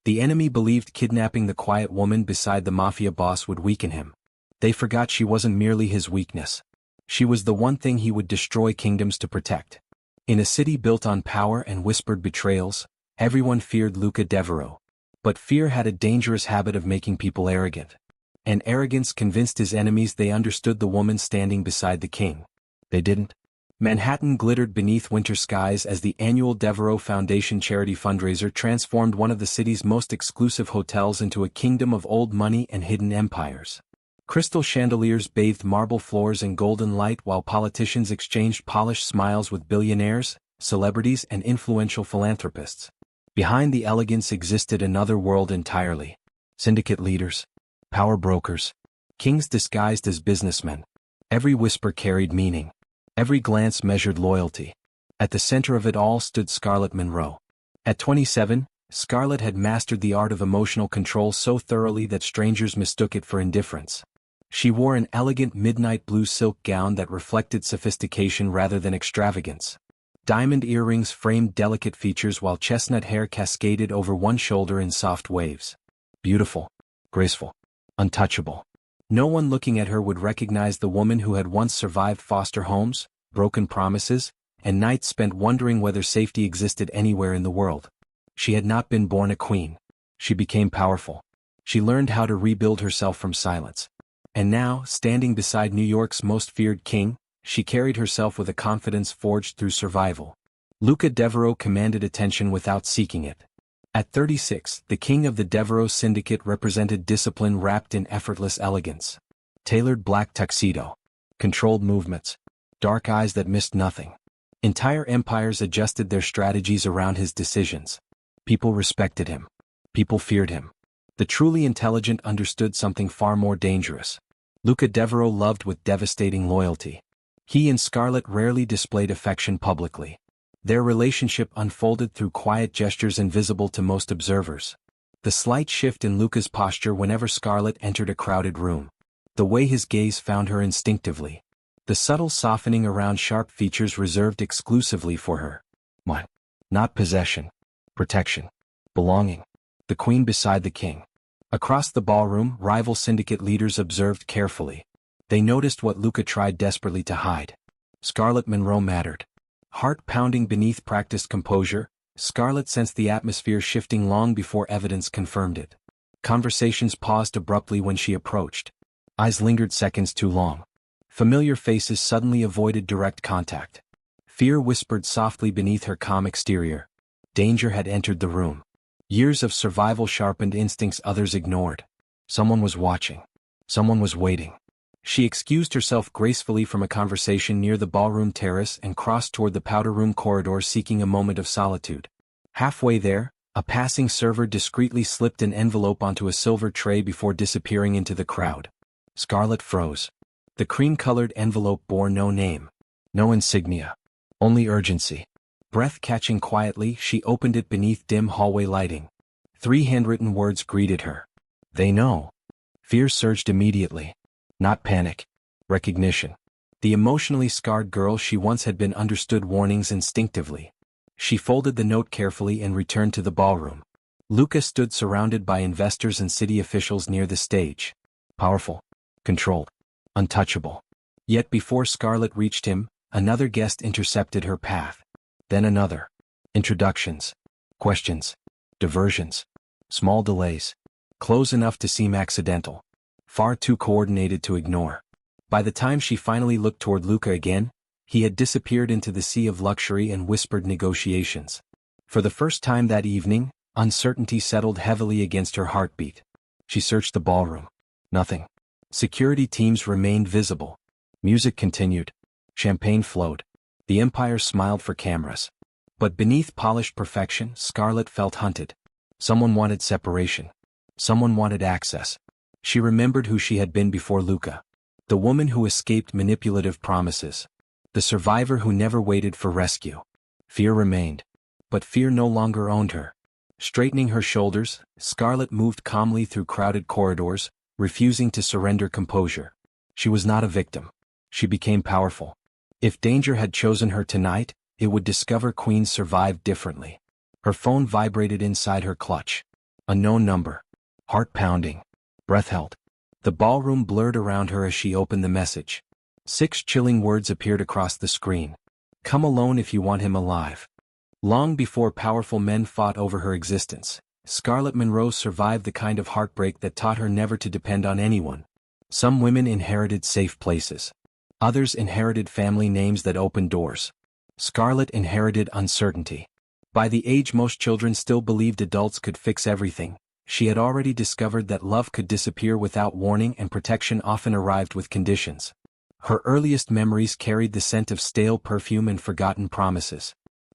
The enemy believed kidnapping the quiet woman beside the Mafia boss would weaken him. They forgot she wasn't merely his weakness. She was the one thing he would destroy kingdoms to protect. In a city built on power and whispered betrayals, everyone feared Luca Devereaux. But fear had a dangerous habit of making people arrogant. And arrogance convinced his enemies they understood the woman standing beside the king. They didn't. Manhattan glittered beneath winter skies as the annual Devereaux Foundation charity fundraiser transformed one of the city's most exclusive hotels into a kingdom of old money and hidden empires. Crystal chandeliers bathed marble floors in golden light while politicians exchanged polished smiles with billionaires, celebrities and influential philanthropists. Behind the elegance existed another world entirely. Syndicate leaders, power brokers, kings disguised as businessmen. Every whisper carried meaning. Every glance measured loyalty. At the center of it all stood Scarlett Monroe. At 27, Scarlett had mastered the art of emotional control so thoroughly that strangers mistook it for indifference. She wore an elegant midnight blue silk gown that reflected sophistication rather than extravagance. Diamond earrings framed delicate features while chestnut hair cascaded over one shoulder in soft waves. Beautiful, graceful, untouchable. No one looking at her would recognize the woman who had once survived foster homes, broken promises, and nights spent wondering whether safety existed anywhere in the world. She had not been born a queen. She became powerful. She learned how to rebuild herself from silence. And now, standing beside New York's most feared king, she carried herself with a confidence forged through survival. Luca Devereaux commanded attention without seeking it. At 36, the king of the Devereaux syndicate represented discipline wrapped in effortless elegance. Tailored black tuxedo. Controlled movements. Dark eyes that missed nothing. Entire empires adjusted their strategies around his decisions. People respected him. People feared him. The truly intelligent understood something far more dangerous. Luca Devereaux loved with devastating loyalty. He and Scarlett rarely displayed affection publicly. Their relationship unfolded through quiet gestures invisible to most observers. The slight shift in Luca's posture whenever Scarlett entered a crowded room. The way his gaze found her instinctively. The subtle softening around sharp features reserved exclusively for her. What? Not possession. Protection. Belonging. The queen beside the king. Across the ballroom, rival syndicate leaders observed carefully. They noticed what Luca tried desperately to hide. Scarlett Monroe mattered. Heart pounding beneath practiced composure, Scarlett sensed the atmosphere shifting long before evidence confirmed it. Conversations paused abruptly when she approached. Eyes lingered seconds too long. Familiar faces suddenly avoided direct contact. Fear whispered softly beneath her calm exterior. Danger had entered the room. Years of survival sharpened instincts others ignored. Someone was watching. Someone was waiting. She excused herself gracefully from a conversation near the ballroom terrace and crossed toward the powder room corridor seeking a moment of solitude. Halfway there, a passing server discreetly slipped an envelope onto a silver tray before disappearing into the crowd. Scarlett froze. The cream-colored envelope bore no name. No insignia. Only urgency. Breath catching quietly, she opened it beneath dim hallway lighting. 3 handwritten words greeted her. They know. Fear surged immediately. Not panic. Recognition. The emotionally scarred girl she once had been understood warnings instinctively. She folded the note carefully and returned to the ballroom. Luca stood surrounded by investors and city officials near the stage. Powerful. Controlled. Untouchable. Yet before Scarlett reached him, another guest intercepted her path. Then another. Introductions. Questions. Diversions. Small delays. Close enough to seem accidental. Far too coordinated to ignore. By the time she finally looked toward Luca again, he had disappeared into the sea of luxury and whispered negotiations. For the first time that evening, uncertainty settled heavily against her heartbeat. She searched the ballroom. Nothing. Security teams remained visible. Music continued. Champagne flowed. The empire smiled for cameras. But beneath polished perfection, Scarlett felt hunted. Someone wanted separation. Someone wanted access. She remembered who she had been before Luca. The woman who escaped manipulative promises. The survivor who never waited for rescue. Fear remained. But fear no longer owned her. Straightening her shoulders, Scarlett moved calmly through crowded corridors, refusing to surrender composure. She was not a victim. She became powerful. If danger had chosen her tonight, it would discover queens survived differently. Her phone vibrated inside her clutch. Unknown number. Heart pounding. Breath held. The ballroom blurred around her as she opened the message. 6 chilling words appeared across the screen. Come alone if you want him alive. Long before powerful men fought over her existence, Scarlett Monroe survived the kind of heartbreak that taught her never to depend on anyone. Some women inherited safe places. Others inherited family names that opened doors. Scarlett inherited uncertainty. By the age most children still believed adults could fix everything, she had already discovered that love could disappear without warning and protection often arrived with conditions. Her earliest memories carried the scent of stale perfume and forgotten promises.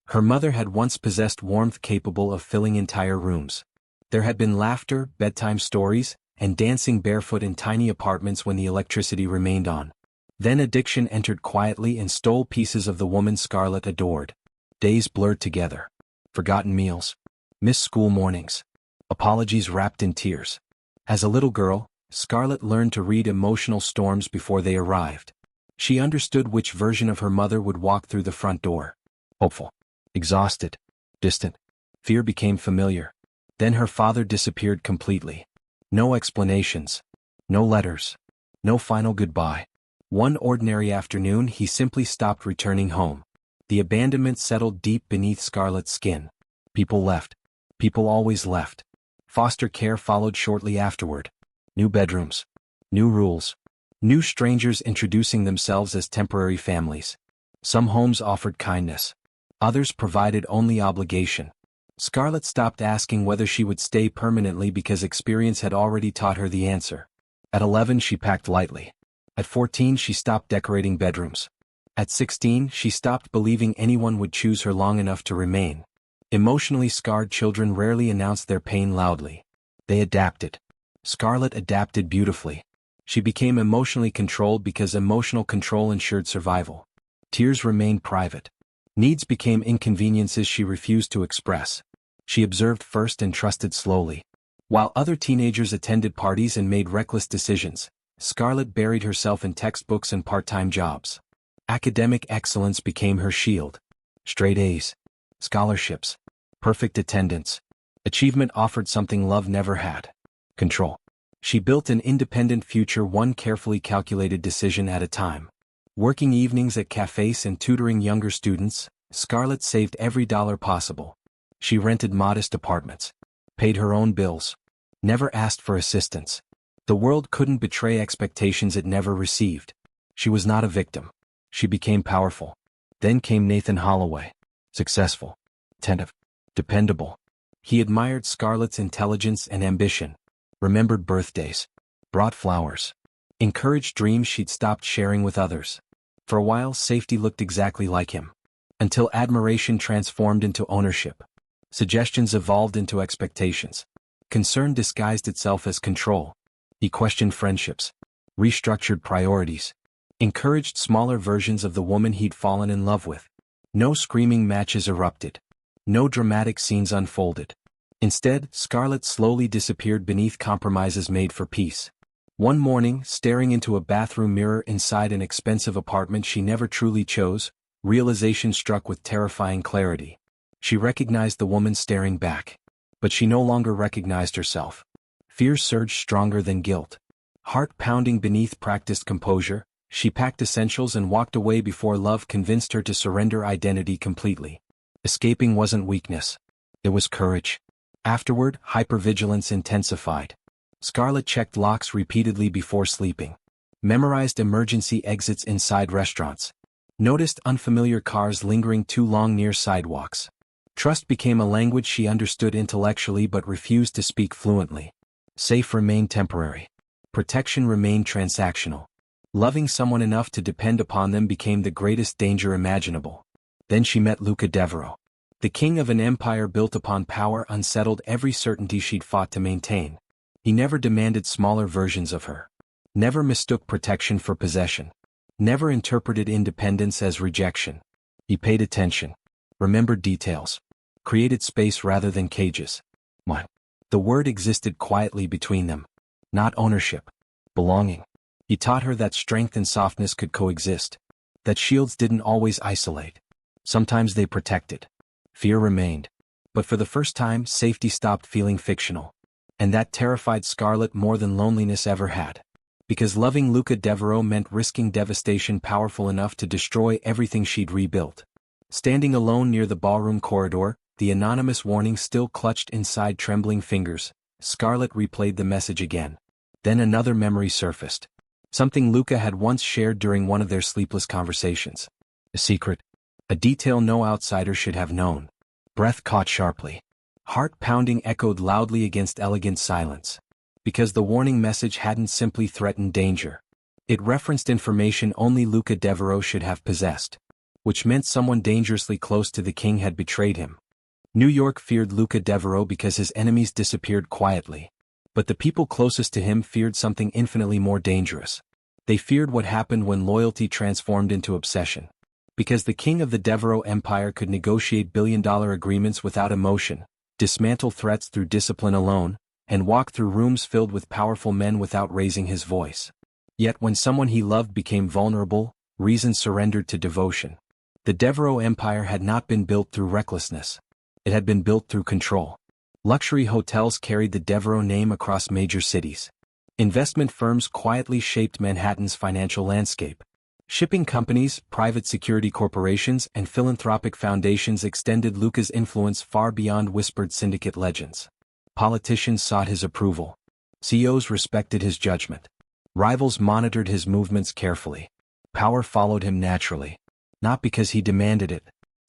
Her mother had once possessed warmth capable of filling entire rooms. There had been laughter, bedtime stories, and dancing barefoot in tiny apartments when the electricity remained on. Then addiction entered quietly and stole pieces of the woman Scarlett adored. Days blurred together. Forgotten meals. Missed school mornings. Apologies wrapped in tears. As a little girl, Scarlett learned to read emotional storms before they arrived. She understood which version of her mother would walk through the front door. Hopeful. Exhausted. Distant. Fear became familiar. Then her father disappeared completely. No explanations. No letters. No final goodbye. One ordinary afternoon he simply stopped returning home. The abandonment settled deep beneath Scarlett's skin. People left. People always left. Foster care followed shortly afterward. New bedrooms. New rules. New strangers introducing themselves as temporary families. Some homes offered kindness. Others provided only obligation. Scarlett stopped asking whether she would stay permanently because experience had already taught her the answer. At 11 she packed lightly. At 14 she stopped decorating bedrooms. At 16 she stopped believing anyone would choose her long enough to remain. Emotionally scarred children rarely announced their pain loudly. They adapted. Scarlett adapted beautifully. She became emotionally controlled because emotional control ensured survival. Tears remained private. Needs became inconveniences she refused to express. She observed first and trusted slowly. While other teenagers attended parties and made reckless decisions, Scarlett buried herself in textbooks and part-time jobs. Academic excellence became her shield. Straight A's. Scholarships. Perfect attendance. Achievement offered something love never had. Control. She built an independent future one carefully calculated decision at a time. Working evenings at cafes and tutoring younger students, Scarlett saved every dollar possible. She rented modest apartments. Paid her own bills. Never asked for assistance. The world couldn't betray expectations it never received. She was not a victim. She became powerful. Then came Nathan Holloway. Successful. Attentive. Dependable. He admired Scarlett's intelligence and ambition. Remembered birthdays. Brought flowers. Encouraged dreams she'd stopped sharing with others. For a while safety looked exactly like him. Until admiration transformed into ownership. Suggestions evolved into expectations. Concern disguised itself as control. He questioned friendships. Restructured priorities. Encouraged smaller versions of the woman he'd fallen in love with. No screaming matches erupted. No dramatic scenes unfolded. Instead, Scarlett slowly disappeared beneath compromises made for peace. One morning, staring into a bathroom mirror inside an expensive apartment she never truly chose, realization struck with terrifying clarity. She recognized the woman staring back. But she no longer recognized herself. Fear surged stronger than guilt. Heart pounding beneath practiced composure, she packed essentials and walked away before love convinced her to surrender identity completely. Escaping wasn't weakness. It was courage. Afterward, hypervigilance intensified. Scarlett checked locks repeatedly before sleeping. Memorized emergency exits inside restaurants. Noticed unfamiliar cars lingering too long near sidewalks. Trust became a language she understood intellectually but refused to speak fluently. Safe remained temporary. Protection remained transactional. Loving someone enough to depend upon them became the greatest danger imaginable. Then she met Luca Devereaux. The king of an empire built upon power unsettled every certainty she'd fought to maintain. He never demanded smaller versions of her. Never mistook protection for possession. Never interpreted independence as rejection. He paid attention. Remembered details. Created space rather than cages. One. The word existed quietly between them. Not ownership. Belonging. He taught her that strength and softness could coexist. That shields didn't always isolate. Sometimes they protected. Fear remained. But for the first time, safety stopped feeling fictional. And that terrified Scarlett more than loneliness ever had. Because loving Luca Devereaux meant risking devastation powerful enough to destroy everything she'd rebuilt. Standing alone near the ballroom corridor, the anonymous warning still clutched inside trembling fingers, Scarlett replayed the message again. Then another memory surfaced. Something Luca had once shared during one of their sleepless conversations. A secret. A detail no outsider should have known. Breath caught sharply. Heart pounding echoed loudly against elegant silence. Because the warning message hadn't simply threatened danger. It referenced information only Luca Devereaux should have possessed. Which meant someone dangerously close to the king had betrayed him. New York feared Luca Devereaux because his enemies disappeared quietly. But the people closest to him feared something infinitely more dangerous. They feared what happened when loyalty transformed into obsession. Because the king of the Devereaux Empire could negotiate billion-dollar agreements without emotion, dismantle threats through discipline alone, and walk through rooms filled with powerful men without raising his voice. Yet when someone he loved became vulnerable, reason surrendered to devotion. The Devereaux Empire had not been built through recklessness. It had been built through control. Luxury hotels carried the Devereaux name across major cities. Investment firms quietly shaped Manhattan's financial landscape. Shipping companies, private security corporations, and philanthropic foundations extended Luca's influence far beyond whispered syndicate legends. Politicians sought his approval. CEOs respected his judgment. Rivals monitored his movements carefully. Power followed him naturally. Not because he demanded it,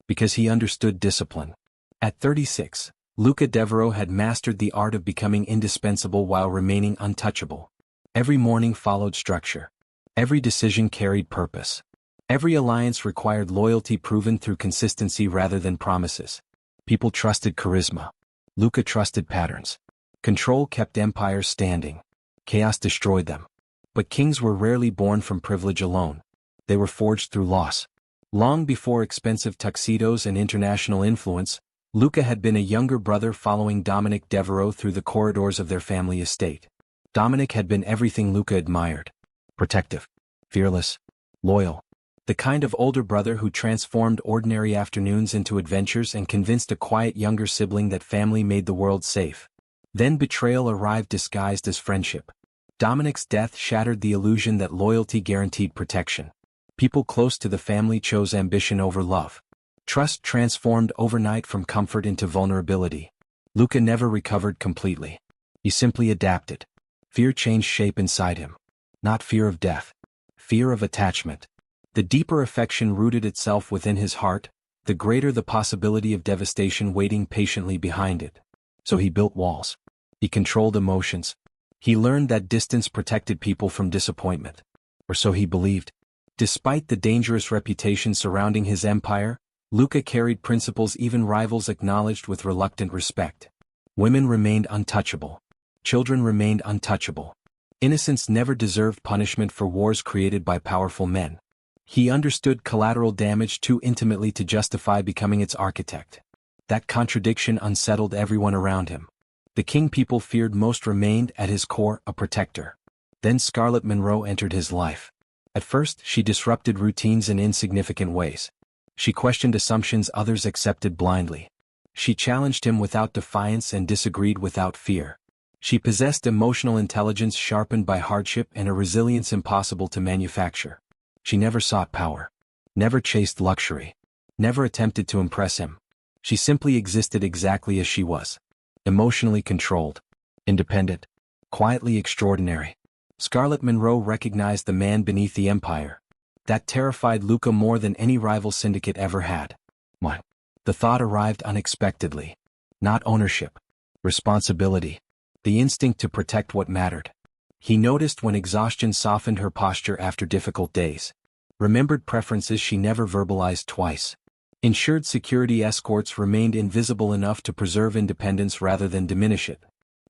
because he understood discipline. At 36, Luca Devereaux had mastered the art of becoming indispensable while remaining untouchable. Every morning followed structure. Every decision carried purpose. Every alliance required loyalty proven through consistency rather than promises. People trusted charisma. Luca trusted patterns. Control kept empires standing. Chaos destroyed them. But kings were rarely born from privilege alone. They were forged through loss. Long before expensive tuxedos and international influence, Luca had been a younger brother following Dominic Devereaux through the corridors of their family estate. Dominic had been everything Luca admired. Protective, fearless, loyal. The kind of older brother who transformed ordinary afternoons into adventures and convinced a quiet younger sibling that family made the world safe. Then betrayal arrived disguised as friendship. Dominic's death shattered the illusion that loyalty guaranteed protection. People close to the family chose ambition over love. Trust transformed overnight from comfort into vulnerability. Luca never recovered completely. He simply adapted. Fear changed shape inside him. Not fear of death. Fear of attachment. The deeper affection rooted itself within his heart, the greater the possibility of devastation waiting patiently behind it. So he built walls. He controlled emotions. He learned that distance protected people from disappointment. Or so he believed. Despite the dangerous reputation surrounding his empire, Luca carried principles even rivals acknowledged with reluctant respect. Women remained untouchable. Children remained untouchable. Innocence never deserved punishment for wars created by powerful men. He understood collateral damage too intimately to justify becoming its architect. That contradiction unsettled everyone around him. The king people feared most remained, at his core, a protector. Then Scarlett Monroe entered his life. At first, she disrupted routines in insignificant ways. She questioned assumptions others accepted blindly. She challenged him without defiance and disagreed without fear. She possessed emotional intelligence sharpened by hardship and a resilience impossible to manufacture. She never sought power. Never chased luxury. Never attempted to impress him. She simply existed exactly as she was. Emotionally controlled. Independent. Quietly extraordinary. Scarlett Monroe recognized the man beneath the empire. That terrified Luca more than any rival syndicate ever had. What? The thought arrived unexpectedly. Not ownership. Responsibility. The instinct to protect what mattered. He noticed when exhaustion softened her posture after difficult days. Remembered preferences she never verbalized twice. Ensured security escorts remained invisible enough to preserve independence rather than diminish it.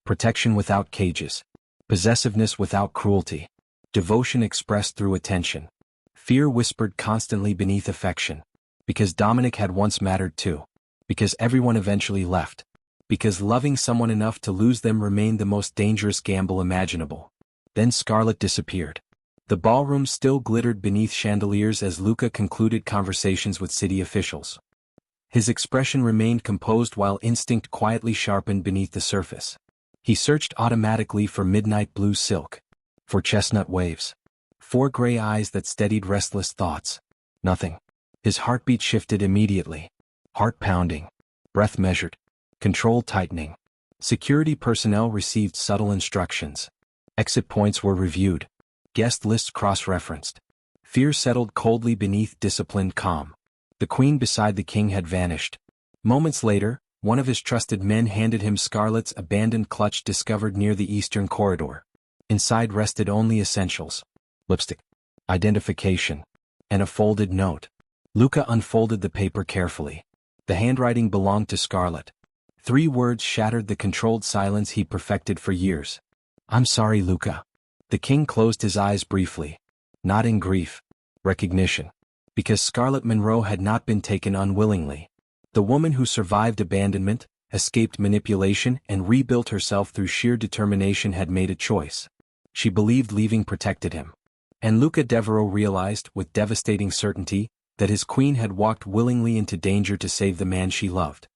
Protection without cages. Possessiveness without cruelty. Devotion expressed through attention. Fear whispered constantly beneath affection. Because Dominic had once mattered too. Because everyone eventually left. Because loving someone enough to lose them remained the most dangerous gamble imaginable. Then Scarlett disappeared. The ballroom still glittered beneath chandeliers as Luca concluded conversations with city officials. His expression remained composed while instinct quietly sharpened beneath the surface. He searched automatically for midnight blue silk, for chestnut waves, for gray eyes that steadied restless thoughts. Nothing. His heartbeat shifted immediately. Heart pounding, breath measured, control tightening. Security personnel received subtle instructions. Exit points were reviewed. Guest lists cross-referenced. Fear settled coldly beneath disciplined calm. The queen beside the king had vanished. Moments later, one of his trusted men handed him Scarlett's abandoned clutch discovered near the eastern corridor. Inside rested only essentials: lipstick, identification, and a folded note. Luca unfolded the paper carefully. The handwriting belonged to Scarlett. 3 words shattered the controlled silence he perfected for years. "I'm sorry, Luca." The king closed his eyes briefly. Not in grief. Recognition. Because Scarlett Monroe had not been taken unwillingly. The woman who survived abandonment, escaped manipulation, and rebuilt herself through sheer determination had made a choice. She believed leaving protected him. And Luca Devereaux realized, with devastating certainty, that his queen had walked willingly into danger to save the man she loved.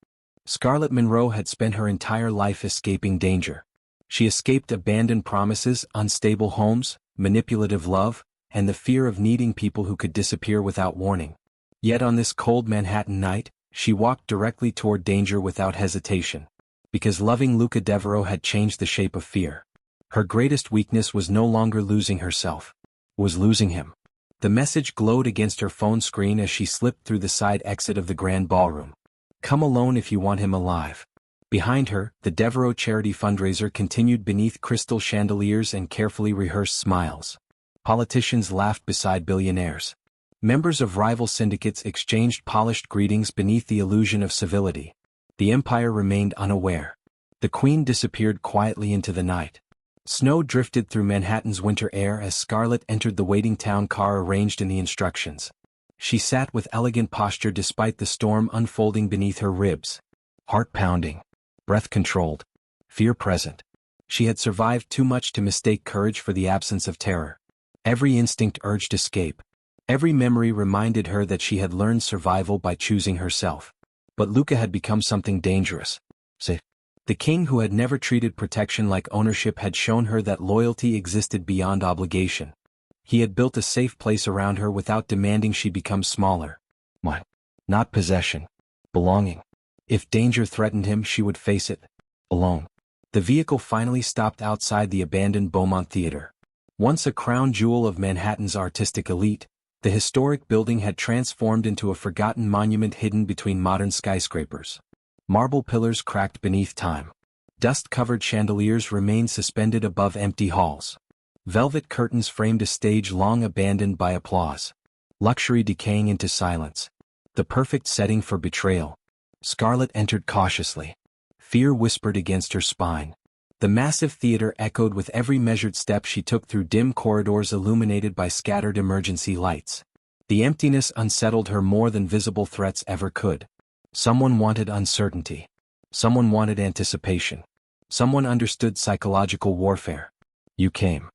Scarlett Monroe had spent her entire life escaping danger. She escaped abandoned promises, unstable homes, manipulative love, and the fear of needing people who could disappear without warning. Yet on this cold Manhattan night, she walked directly toward danger without hesitation. Because loving Luca Devereaux had changed the shape of fear. Her greatest weakness was no longer losing herself. Was losing him. The message glowed against her phone screen as she slipped through the side exit of the grand ballroom. "Come alone if you want him alive." Behind her, the Devereaux charity fundraiser continued beneath crystal chandeliers and carefully rehearsed smiles. Politicians laughed beside billionaires. Members of rival syndicates exchanged polished greetings beneath the illusion of civility. The empire remained unaware. The queen disappeared quietly into the night. Snow drifted through Manhattan's winter air as Scarlett entered the waiting town car arranged in the instructions. She sat with elegant posture despite the storm unfolding beneath her ribs. Heart pounding, breath controlled, fear present. She had survived too much to mistake courage for the absence of terror. Every instinct urged escape. Every memory reminded her that she had learned survival by choosing herself. But Luca had become something dangerous. Safe. The king who had never treated protection like ownership had shown her that loyalty existed beyond obligation. He had built a safe place around her without demanding she become smaller. What? Not possession. Belonging. If danger threatened him, she would face it. Alone. The vehicle finally stopped outside the abandoned Beaumont Theater. Once a crown jewel of Manhattan's artistic elite, the historic building had transformed into a forgotten monument hidden between modern skyscrapers. Marble pillars cracked beneath time. Dust-covered chandeliers remained suspended above empty halls. Velvet curtains framed a stage long abandoned by applause. Luxury decaying into silence. The perfect setting for betrayal. Scarlett entered cautiously. Fear whispered against her spine. The massive theater echoed with every measured step she took through dim corridors illuminated by scattered emergency lights. The emptiness unsettled her more than visible threats ever could. Someone wanted uncertainty. Someone wanted anticipation. Someone understood psychological warfare. You came.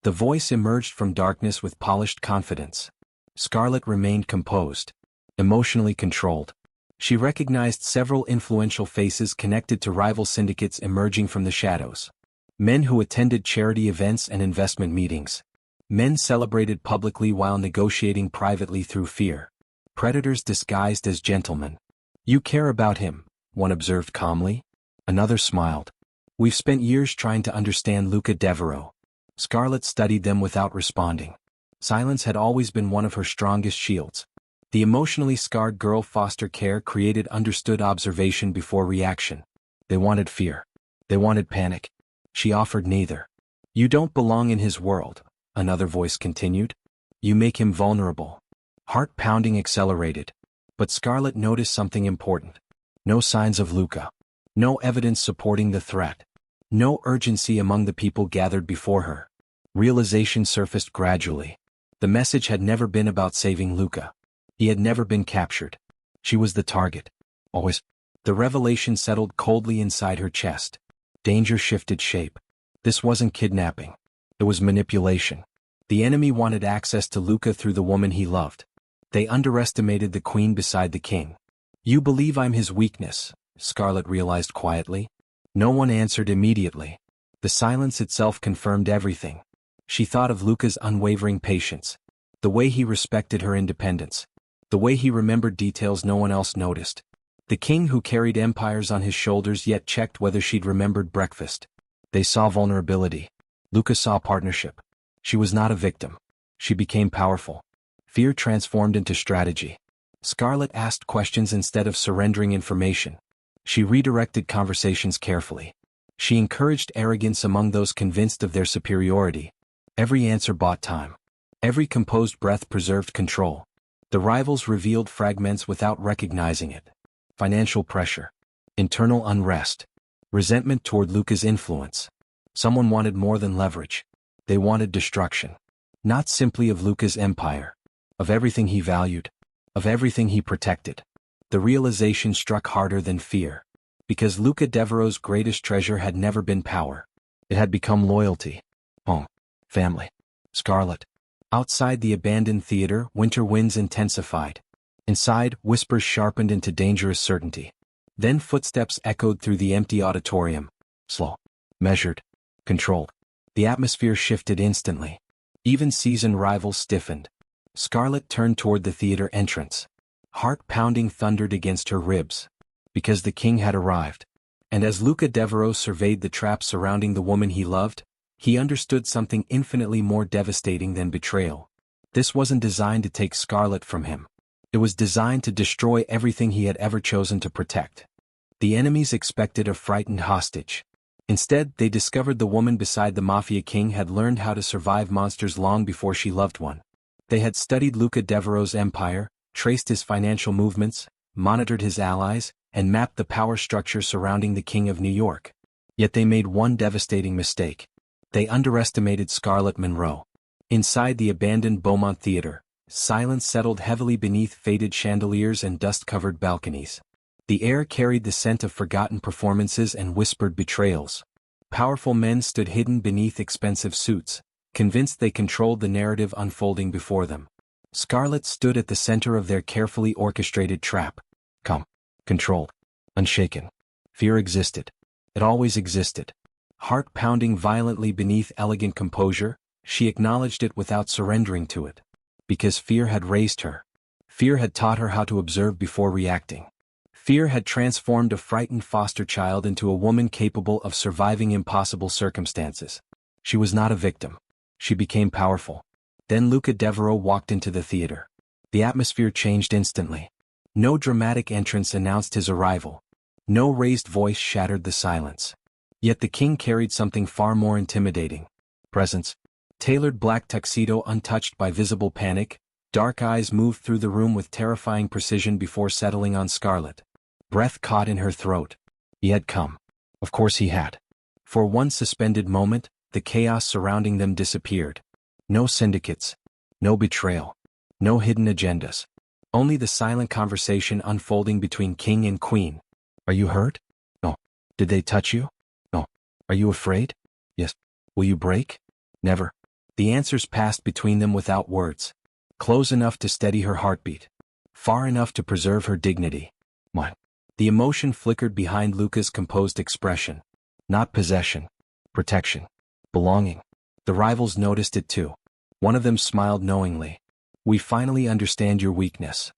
The voice emerged from darkness with polished confidence. Scarlett remained composed, emotionally controlled. She recognized several influential faces connected to rival syndicates emerging from the shadows. Men who attended charity events and investment meetings. Men celebrated publicly while negotiating privately through fear. Predators disguised as gentlemen. You care about him, one observed calmly. Another smiled. We've spent years trying to understand Luca Devereaux. Scarlett studied them without responding. Silence had always been one of her strongest shields. The emotionally scarred girl foster care created understood observation before reaction. They wanted fear. They wanted panic. She offered neither. You don't belong in his world, another voice continued. You make him vulnerable. Heart pounding accelerated. But Scarlett noticed something important. No signs of Luca. No evidence supporting the threat. No urgency among the people gathered before her. Realization surfaced gradually. The message had never been about saving Luca. He had never been captured. She was the target. Always. The revelation settled coldly inside her chest. Danger shifted shape. This wasn't kidnapping. It was manipulation. The enemy wanted access to Luca through the woman he loved. They underestimated the queen beside the king. You believe I'm his weakness, Scarlett realized quietly. No one answered immediately. The silence itself confirmed everything. She thought of Luca's unwavering patience. The way he respected her independence. The way he remembered details no one else noticed. The king who carried empires on his shoulders yet checked whether she'd remembered breakfast. They saw vulnerability. Luca saw partnership. She was not a victim. She became powerful. Fear transformed into strategy. Scarlett asked questions instead of surrendering information. She redirected conversations carefully. She encouraged arrogance among those convinced of their superiority. Every answer bought time. Every composed breath preserved control. The rivals revealed fragments without recognizing it. Financial pressure. Internal unrest. Resentment toward Luca's influence. Someone wanted more than leverage. They wanted destruction. Not simply of Luca's empire. Of everything he valued. Of everything he protected. The realization struck harder than fear. Because Luca Devereaux's greatest treasure had never been power. It had become loyalty. Home. Family. Scarlett. Outside the abandoned theater, winter winds intensified. Inside, whispers sharpened into dangerous certainty. Then footsteps echoed through the empty auditorium. Slow. Measured. Controlled. The atmosphere shifted instantly. Even seasoned rivals stiffened. Scarlett turned toward the theater entrance. Heart-pounding thundered against her ribs. Because the king had arrived. And as Luca Devereaux surveyed the trap surrounding the woman he loved, he understood something infinitely more devastating than betrayal. This wasn't designed to take Scarlett from him. It was designed to destroy everything he had ever chosen to protect. The enemies expected a frightened hostage. Instead, they discovered the woman beside the Mafia king had learned how to survive monsters long before she loved one. They had studied Luca Devereaux's empire, traced his financial movements, monitored his allies, and mapped the power structure surrounding the King of New York. Yet they made one devastating mistake. They underestimated Scarlett Monroe. Inside the abandoned Beaumont Theater, silence settled heavily beneath faded chandeliers and dust-covered balconies. The air carried the scent of forgotten performances and whispered betrayals. Powerful men stood hidden beneath expensive suits, convinced they controlled the narrative unfolding before them. Scarlett stood at the center of their carefully orchestrated trap. Calm. Controlled. Unshaken. Fear existed. It always existed. Heart pounding violently beneath elegant composure, she acknowledged it without surrendering to it. Because fear had raised her. Fear had taught her how to observe before reacting. Fear had transformed a frightened foster child into a woman capable of surviving impossible circumstances. She was not a victim. She became powerful. Then Luca Devereaux walked into the theater. The atmosphere changed instantly. No dramatic entrance announced his arrival. No raised voice shattered the silence. Yet the king carried something far more intimidating. Presence. Tailored black tuxedo untouched by visible panic, dark eyes moved through the room with terrifying precision before settling on Scarlett. Breath caught in her throat. He had come. Of course he had. For one suspended moment, the chaos surrounding them disappeared. No syndicates. No betrayal. No hidden agendas. Only the silent conversation unfolding between king and queen. Are you hurt? No. Did they touch you? No. Are you afraid? Yes. Will you break? Never. The answers passed between them without words. Close enough to steady her heartbeat. Far enough to preserve her dignity. What? The emotion flickered behind Luca's composed expression. Not possession. Protection. Belonging. The rivals noticed it too. One of them smiled knowingly. We finally understand your weakness.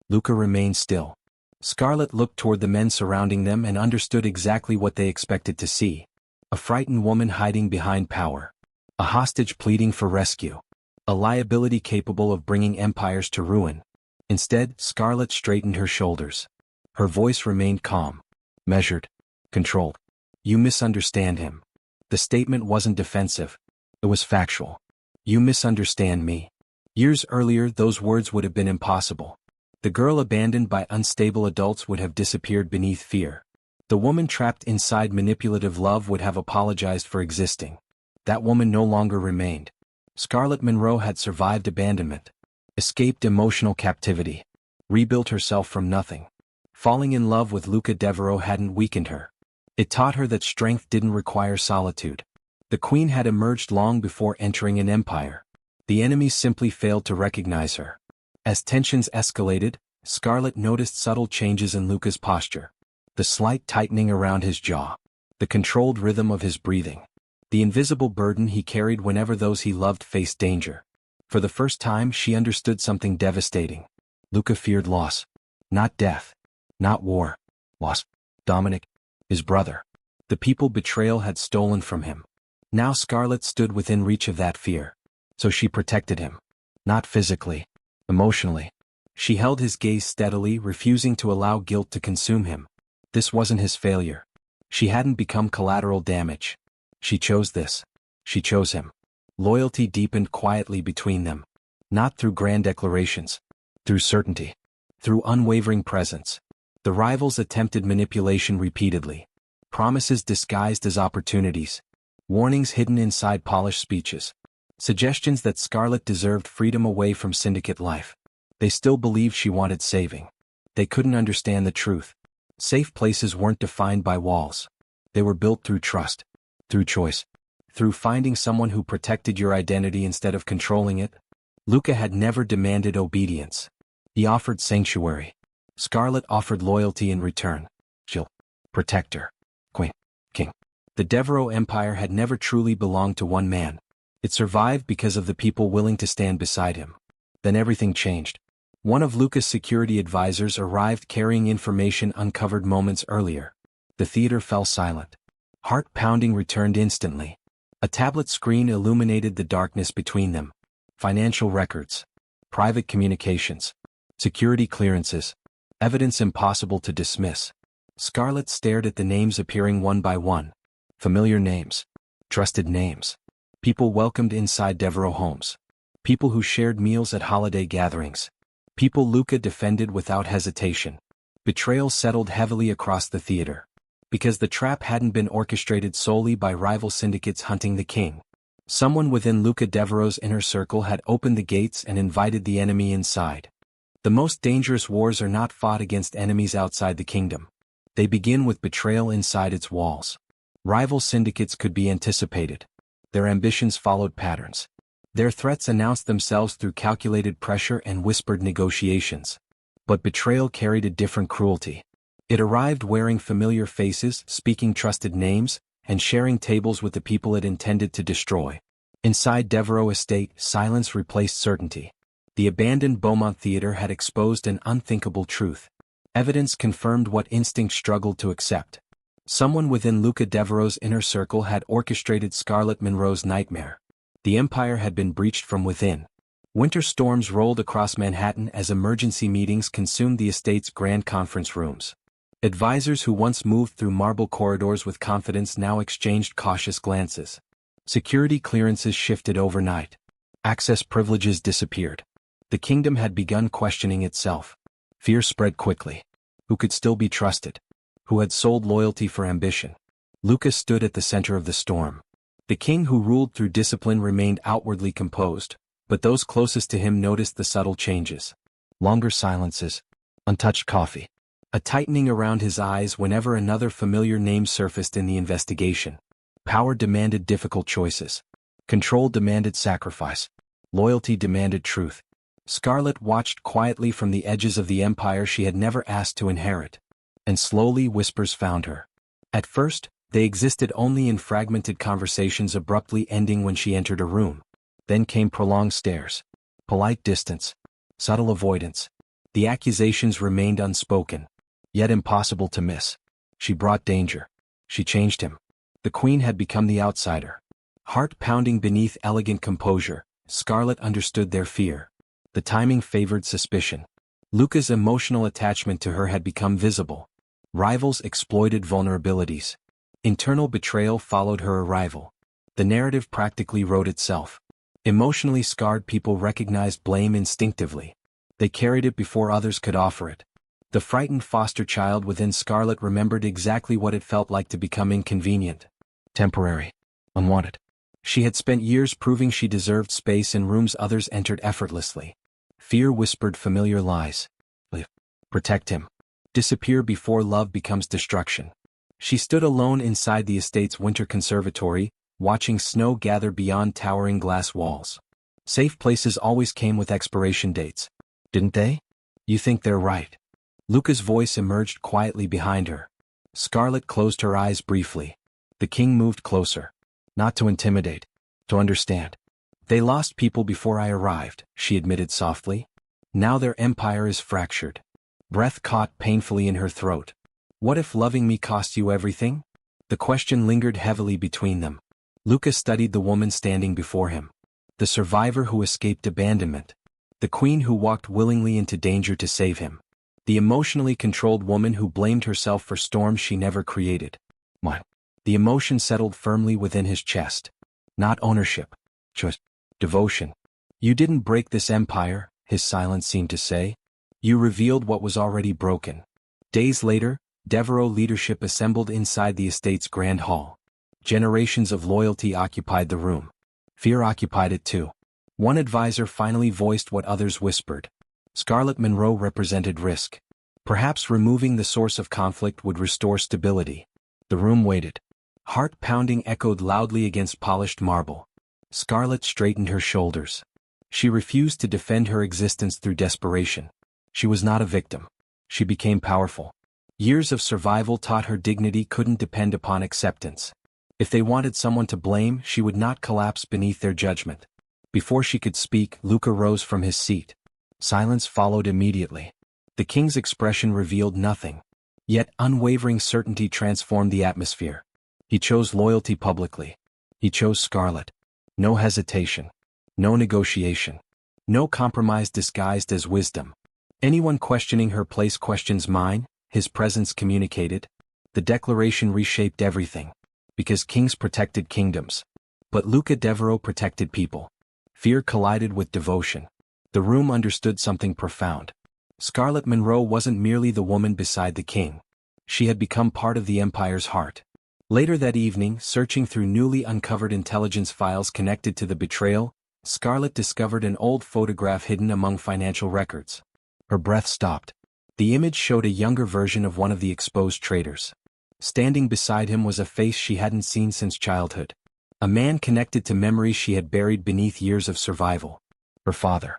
Luca remained still. Scarlett looked toward the men surrounding them and understood exactly what they expected to see. A frightened woman hiding behind power. A hostage pleading for rescue. A liability capable of bringing empires to ruin. Instead, Scarlett straightened her shoulders. Her voice remained calm. Measured. Controlled. You misunderstand him. The statement wasn't defensive. It was factual. You misunderstand me. Years earlier, those words would have been impossible. The girl abandoned by unstable adults would have disappeared beneath fear. The woman trapped inside manipulative love would have apologized for existing. That woman no longer remained. Scarlett Monroe had survived abandonment, escaped emotional captivity, rebuilt herself from nothing. Falling in love with Luca Devereaux hadn't weakened her. It taught her that strength didn't require solitude. The queen had emerged long before entering an empire. The enemy simply failed to recognize her. As tensions escalated, Scarlett noticed subtle changes in Luca's posture. The slight tightening around his jaw. The the controlled rhythm of his breathing, the invisible burden he carried whenever those he loved faced danger. For the first time she understood something devastating. Luca feared loss. Not death. Not war. Loss. Dominic, his brother. The people betrayal had stolen from him. Now Scarlett stood within reach of that fear. So she protected him. Not physically. Emotionally. She held his gaze steadily, refusing to allow guilt to consume him. This wasn't his failure. She hadn't become collateral damage. She chose this. She chose him. Loyalty deepened quietly between them. Not through grand declarations. Through certainty. Through unwavering presence. The rivals attempted manipulation repeatedly. Promises disguised as opportunities. Warnings hidden inside polished speeches. Suggestions that Scarlett deserved freedom away from syndicate life. They still believed she wanted saving. They couldn't understand the truth. Safe places weren't defined by walls. They were built through trust. Through choice. Through finding someone who protected your identity instead of controlling it. Luca had never demanded obedience. He offered sanctuary. Scarlett offered loyalty in return. She'll protect her. Queen. King. The Devereaux Empire had never truly belonged to one man. It survived because of the people willing to stand beside him. Then everything changed. One of Luca's security advisors arrived carrying information uncovered moments earlier. The theater fell silent. Heart-pounding returned instantly. A tablet screen illuminated the darkness between them. Financial records. Private communications. Security clearances. Evidence impossible to dismiss. Scarlett stared at the names appearing one by one. Familiar names. Trusted names. People welcomed inside Devereaux homes. People who shared meals at holiday gatherings. People Luca defended without hesitation. Betrayal settled heavily across the theater. Because the trap hadn't been orchestrated solely by rival syndicates hunting the king. Someone within Luca Devereaux's inner circle had opened the gates and invited the enemy inside. The most dangerous wars are not fought against enemies outside the kingdom. They begin with betrayal inside its walls. Rival syndicates could be anticipated. Their ambitions followed patterns. Their threats announced themselves through calculated pressure and whispered negotiations. But betrayal carried a different cruelty. It arrived wearing familiar faces, speaking trusted names, and sharing tables with the people it intended to destroy. Inside Devereaux Estate, silence replaced certainty. The abandoned Beaumont Theater had exposed an unthinkable truth. Evidence confirmed what instinct struggled to accept. Someone within Luca Devereaux's inner circle had orchestrated Scarlett Monroe's nightmare. The empire had been breached from within. Winter storms rolled across Manhattan as emergency meetings consumed the estate's grand conference rooms. Advisors who once moved through marble corridors with confidence now exchanged cautious glances. Security clearances shifted overnight. Access privileges disappeared. The kingdom had begun questioning itself. Fear spread quickly. Who could still be trusted? Who had sold loyalty for ambition? Luca stood at the center of the storm. The king who ruled through discipline remained outwardly composed, but those closest to him noticed the subtle changes. Longer silences. Untouched coffee. A tightening around his eyes whenever another familiar name surfaced in the investigation. Power demanded difficult choices. Control demanded sacrifice. Loyalty demanded truth. Scarlett watched quietly from the edges of the empire she had never asked to inherit. And slowly whispers found her. At first, they existed only in fragmented conversations abruptly ending when she entered a room. Then came prolonged stares. Polite distance. Subtle avoidance. The accusations remained unspoken. Yet impossible to miss. She brought danger. She changed him. The queen had become the outsider. Heart pounding beneath elegant composure, Scarlett understood their fear. The timing favored suspicion. Luca's emotional attachment to her had become visible. Rivals exploited vulnerabilities. Internal betrayal followed her arrival. The narrative practically wrote itself. Emotionally scarred people recognized blame instinctively. They carried it before others could offer it. The frightened foster child within Scarlett remembered exactly what it felt like to become inconvenient. Temporary. Unwanted. She had spent years proving she deserved space in rooms others entered effortlessly. Fear whispered familiar lies. Live. Protect him. Disappear before love becomes destruction. She stood alone inside the estate's winter conservatory, watching snow gather beyond towering glass walls. Safe places always came with expiration dates. Didn't they? You think they're right. Luca's voice emerged quietly behind her. Scarlett closed her eyes briefly. The king moved closer. Not to intimidate. To understand. They lost people before I arrived, she admitted softly. Now their empire is fractured. Breath caught painfully in her throat. What if loving me cost you everything? The question lingered heavily between them. Luca studied the woman standing before him. The survivor who escaped abandonment. The queen who walked willingly into danger to save him. The emotionally controlled woman who blamed herself for storms she never created. What? The emotion settled firmly within his chest. Not ownership. Just devotion. You didn't break this empire, his silence seemed to say. You revealed what was already broken. Days later, Devereux leadership assembled inside the estate's grand hall. Generations of loyalty occupied the room. Fear occupied it too. One advisor finally voiced what others whispered. Scarlett Monroe represented risk. Perhaps removing the source of conflict would restore stability. The room waited. Heart-pounding echoed loudly against polished marble. Scarlett straightened her shoulders. She refused to defend her existence through desperation. She was not a victim. She became powerful. Years of survival taught her dignity couldn't depend upon acceptance. If they wanted someone to blame, she would not collapse beneath their judgment. Before she could speak, Luca rose from his seat. Silence followed immediately. The king's expression revealed nothing. Yet unwavering certainty transformed the atmosphere. He chose loyalty publicly. He chose Scarlett. No hesitation. No negotiation. No compromise disguised as wisdom. Anyone questioning her place questions mine, his presence communicated. The declaration reshaped everything. Because kings protected kingdoms. But Luca Devereux protected people. Fear collided with devotion. The room understood something profound. Scarlett Monroe wasn't merely the woman beside the king. She had become part of the empire's heart. Later that evening, searching through newly uncovered intelligence files connected to the betrayal, Scarlett discovered an old photograph hidden among financial records. Her breath stopped. The image showed a younger version of one of the exposed traitors. Standing beside him was a face she hadn't seen since childhood. A man connected to memories she had buried beneath years of survival. Her father.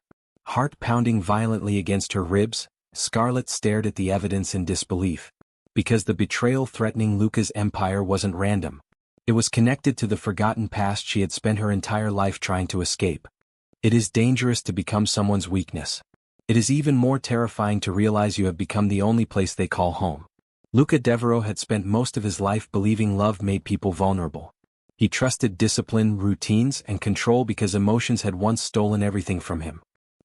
Heart pounding violently against her ribs, Scarlett stared at the evidence in disbelief. Because the betrayal threatening Luca's empire wasn't random. It was connected to the forgotten past she had spent her entire life trying to escape. It is dangerous to become someone's weakness. It is even more terrifying to realize you have become the only place they call home. Luca Devereux had spent most of his life believing love made people vulnerable. He trusted discipline, routines, and control because emotions had once stolen everything from him.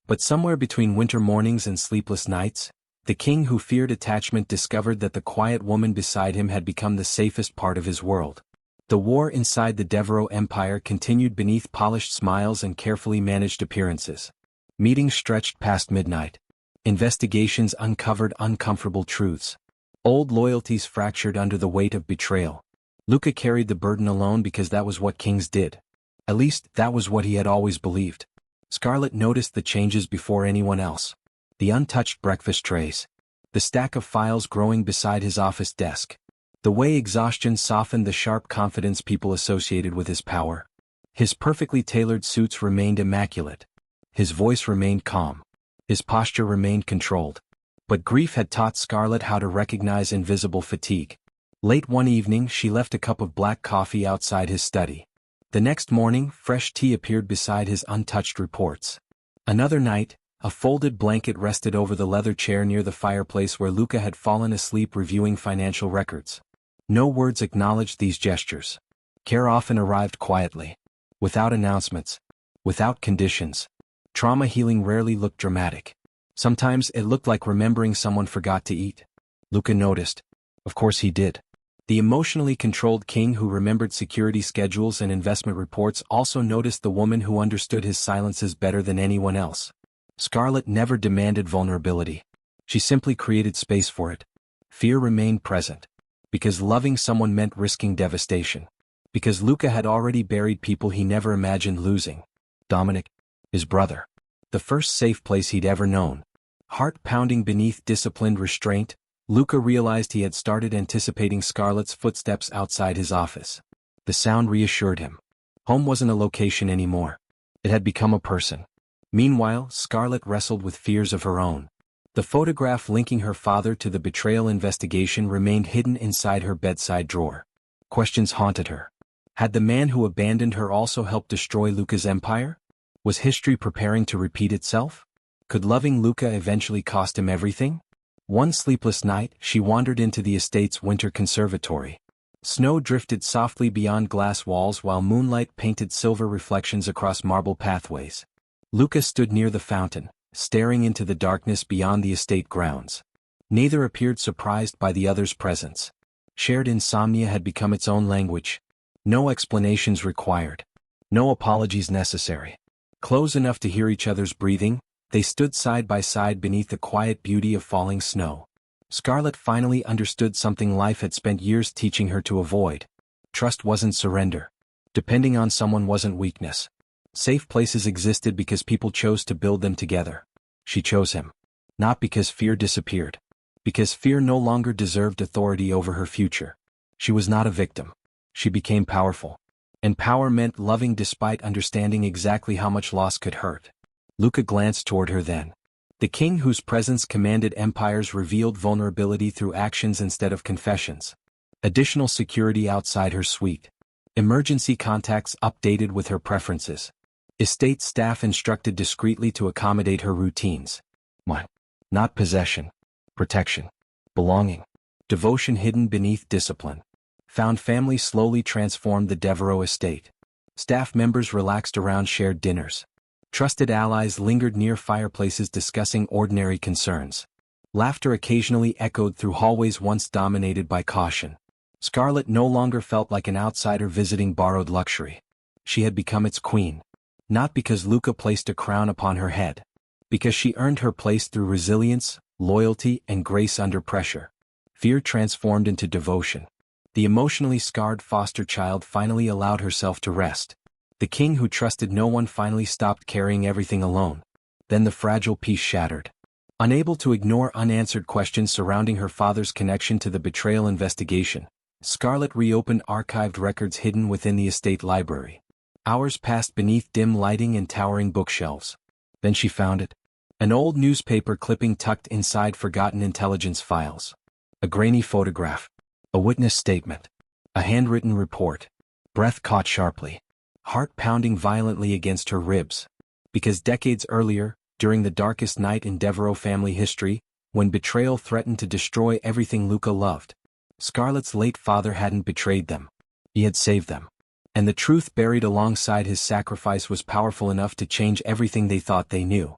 But somewhere between winter mornings and sleepless nights, the king who feared attachment discovered that the quiet woman beside him had become the safest part of his world. The war inside the Devereux Empire continued beneath polished smiles and carefully managed appearances. Meetings stretched past midnight. Investigations uncovered uncomfortable truths. Old loyalties fractured under the weight of betrayal. Luca carried the burden alone because that was what kings did. At least, that was what he had always believed. Scarlett noticed the changes before anyone else. The untouched breakfast trays. The stack of files growing beside his office desk. The way exhaustion softened the sharp confidence people associated with his power. His perfectly tailored suits remained immaculate. His voice remained calm. His posture remained controlled. But grief had taught Scarlett how to recognize invisible fatigue. Late one evening, she left a cup of black coffee outside his study. The next morning, fresh tea appeared beside his untouched reports. Another night, a folded blanket rested over the leather chair near the fireplace where Luca had fallen asleep reviewing financial records. No words acknowledged these gestures. Care often arrived quietly. Without announcements. Without conditions. Trauma healing rarely looked dramatic. Sometimes it looked like remembering someone forgot to eat. Luca noticed. Of course he did. The emotionally controlled king who remembered security schedules and investment reports also noticed the woman who understood his silences better than anyone else. Scarlett never demanded vulnerability. She simply created space for it. Fear remained present. Because loving someone meant risking devastation. Because Luca had already buried people he never imagined losing. Dominic, his brother. The first safe place he'd ever known. Heart pounding beneath disciplined restraint, Luca realized he had started anticipating Scarlett's footsteps outside his office. The sound reassured him. Home wasn't a location anymore. It had become a person. Meanwhile, Scarlett wrestled with fears of her own. The photograph linking her father to the betrayal investigation remained hidden inside her bedside drawer. Questions haunted her. Had the man who abandoned her also helped destroy Luca's empire? Was history preparing to repeat itself? Could loving Luca eventually cost him everything? One sleepless night, she wandered into the estate's winter conservatory. Snow drifted softly beyond glass walls while moonlight painted silver reflections across marble pathways. Luca stood near the fountain, staring into the darkness beyond the estate grounds. Neither appeared surprised by the other's presence. Shared insomnia had become its own language. No explanations required. No apologies necessary. Close enough to hear each other's breathing, they stood side by side beneath the quiet beauty of falling snow. Scarlett finally understood something life had spent years teaching her to avoid. Trust wasn't surrender. Depending on someone wasn't weakness. Safe places existed because people chose to build them together. She chose him. Not because fear disappeared. Because fear no longer deserved authority over her future. She was not a victim. She became powerful. And power meant loving despite understanding exactly how much loss could hurt. Luca glanced toward her then. The king whose presence commanded empires revealed vulnerability through actions instead of confessions. Additional security outside her suite. Emergency contacts updated with her preferences. Estate staff instructed discreetly to accommodate her routines. What? Not possession. Protection. Belonging. Devotion hidden beneath discipline. Found family slowly transformed the Devereaux estate. Staff members relaxed around shared dinners. Trusted allies lingered near fireplaces discussing ordinary concerns. Laughter occasionally echoed through hallways once dominated by caution. Scarlett no longer felt like an outsider visiting borrowed luxury. She had become its queen. Not because Luca placed a crown upon her head. Because she earned her place through resilience, loyalty, and grace under pressure. Fear transformed into devotion. The emotionally scarred foster child finally allowed herself to rest. The king who trusted no one finally stopped carrying everything alone. Then the fragile peace shattered. Unable to ignore unanswered questions surrounding her father's connection to the betrayal investigation, Scarlett reopened archived records hidden within the estate library. Hours passed beneath dim lighting and towering bookshelves. Then she found it. An old newspaper clipping tucked inside forgotten intelligence files. A grainy photograph. A witness statement. A handwritten report. Breath caught sharply. Heart pounding violently against her ribs. Because decades earlier, during the darkest night in Devereaux family history, when betrayal threatened to destroy everything Luca loved, Scarlett's late father hadn't betrayed them. He had saved them. And the truth buried alongside his sacrifice was powerful enough to change everything they thought they knew.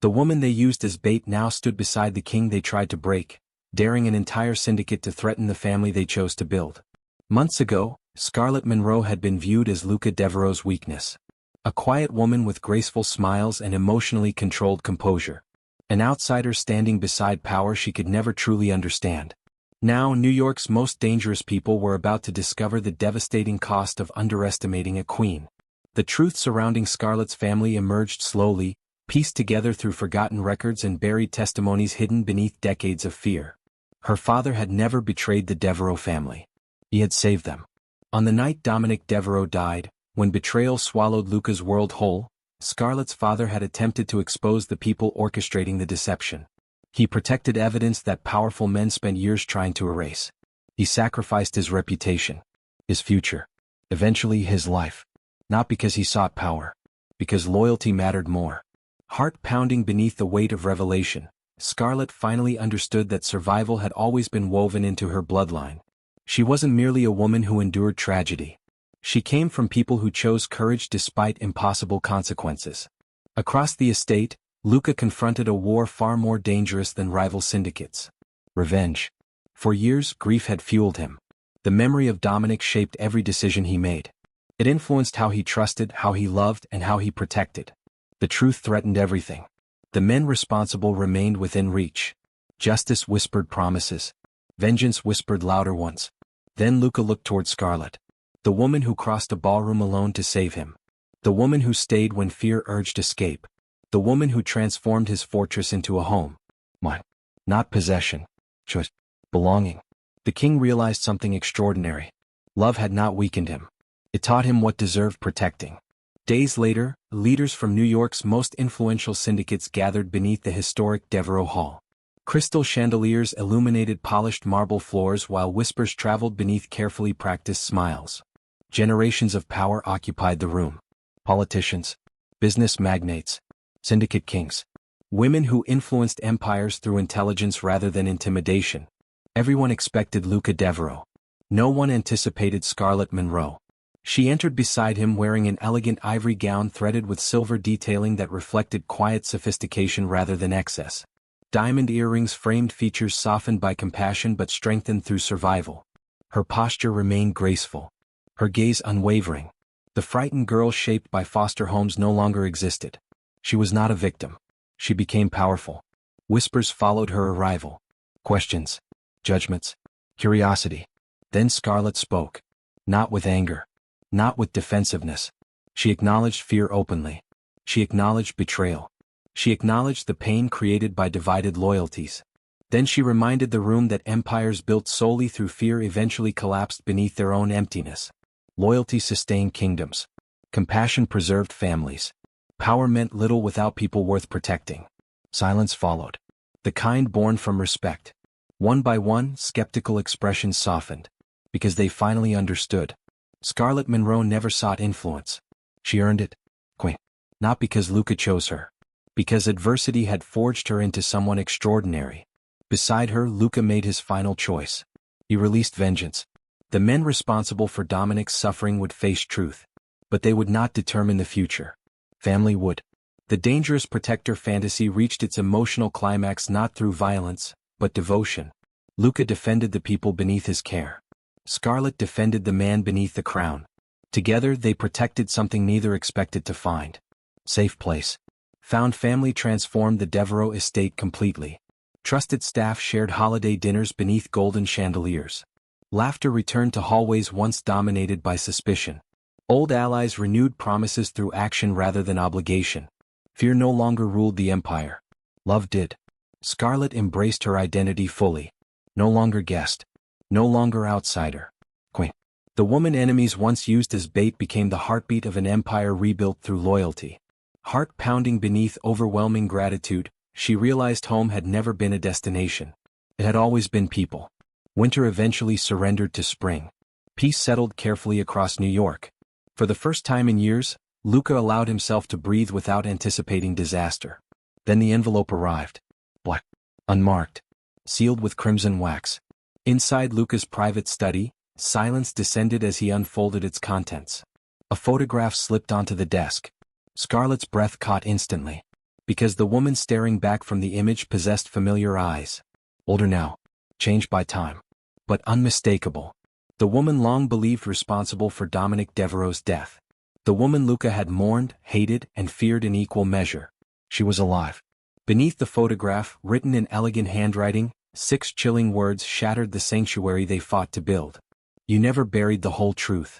The woman they used as bait now stood beside the king they tried to break, daring an entire syndicate to threaten the family they chose to build. Months ago, Scarlett Monroe had been viewed as Luca Devereaux's weakness. A quiet woman with graceful smiles and emotionally controlled composure. An outsider standing beside power she could never truly understand. Now New York's most dangerous people were about to discover the devastating cost of underestimating a queen. The truth surrounding Scarlett's family emerged slowly, pieced together through forgotten records and buried testimonies hidden beneath decades of fear. Her father had never betrayed the Devereaux family. He had saved them. On the night Dominic Devereaux died, when betrayal swallowed Luca's world whole, Scarlett's father had attempted to expose the people orchestrating the deception. He protected evidence that powerful men spent years trying to erase. He sacrificed his reputation, his future, eventually his life. Not because he sought power. Because loyalty mattered more. Heart pounding beneath the weight of revelation, Scarlett finally understood that survival had always been woven into her bloodline. She wasn't merely a woman who endured tragedy. She came from people who chose courage despite impossible consequences. Across the estate, Luca confronted a war far more dangerous than rival syndicates. Revenge. For years, grief had fueled him. The memory of Dominic shaped every decision he made. It influenced how he trusted, how he loved, and how he protected. The truth threatened everything. The men responsible remained within reach. Justice whispered promises. Vengeance whispered louder ones. Then Luca looked toward Scarlett. The woman who crossed a ballroom alone to save him. The woman who stayed when fear urged escape. The woman who transformed his fortress into a home. What? Not possession. Just belonging. The king realized something extraordinary. Love had not weakened him. It taught him what deserved protecting. Days later, leaders from New York's most influential syndicates gathered beneath the historic Devereaux Hall. Crystal chandeliers illuminated polished marble floors while whispers traveled beneath carefully practiced smiles. Generations of power occupied the room. Politicians, business magnates, syndicate kings, women who influenced empires through intelligence rather than intimidation. Everyone expected Luca Devereaux. No one anticipated Scarlett Monroe. She entered beside him wearing an elegant ivory gown threaded with silver detailing that reflected quiet sophistication rather than excess. Diamond earrings framed features softened by compassion but strengthened through survival. Her posture remained graceful, her gaze unwavering. The frightened girl shaped by foster homes no longer existed. She was not a victim. She became powerful. Whispers followed her arrival. Questions, judgments, curiosity. Then Scarlett spoke. Not with anger. Not with defensiveness. She acknowledged fear openly. She acknowledged betrayal. She acknowledged the pain created by divided loyalties. Then she reminded the room that empires built solely through fear eventually collapsed beneath their own emptiness. Loyalty sustained kingdoms. Compassion preserved families. Power meant little without people worth protecting. Silence followed. The kind born from respect. One by one, skeptical expressions softened. Because they finally understood. Scarlett Monroe never sought influence. She earned it. Queen. Not because Luca chose her. Because adversity had forged her into someone extraordinary. Beside her, Luca made his final choice. He released vengeance. The men responsible for Dominic's suffering would face truth. But they would not determine the future. Family would. The dangerous protector fantasy reached its emotional climax not through violence, but devotion. Luca defended the people beneath his care. Scarlett defended the man beneath the crown. Together they protected something neither expected to find. Safe place. Found family transformed the Devereaux estate completely. Trusted staff shared holiday dinners beneath golden chandeliers. Laughter returned to hallways once dominated by suspicion. Old allies renewed promises through action rather than obligation. Fear no longer ruled the empire. Love did. Scarlett embraced her identity fully. No longer guest. No longer outsider. Queen. The woman enemies once used as bait became the heartbeat of an empire rebuilt through loyalty. Heart pounding beneath overwhelming gratitude, she realized home had never been a destination. It had always been people. Winter eventually surrendered to spring. Peace settled carefully across New York. For the first time in years, Luca allowed himself to breathe without anticipating disaster. Then the envelope arrived. Black. Unmarked. Sealed with crimson wax. Inside Luca's private study, silence descended as he unfolded its contents. A photograph slipped onto the desk. Scarlett's breath caught instantly. Because the woman staring back from the image possessed familiar eyes. Older now. Changed by time. But unmistakable. The woman long believed responsible for Dominic Devereaux's death. The woman Luca had mourned, hated, and feared in equal measure. She was alive. Beneath the photograph, written in elegant handwriting, 6 chilling words shattered the sanctuary they fought to build. You never buried the whole truth.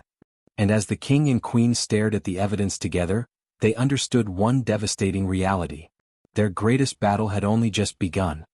And as the king and queen stared at the evidence together, they understood one devastating reality. Their greatest battle had only just begun.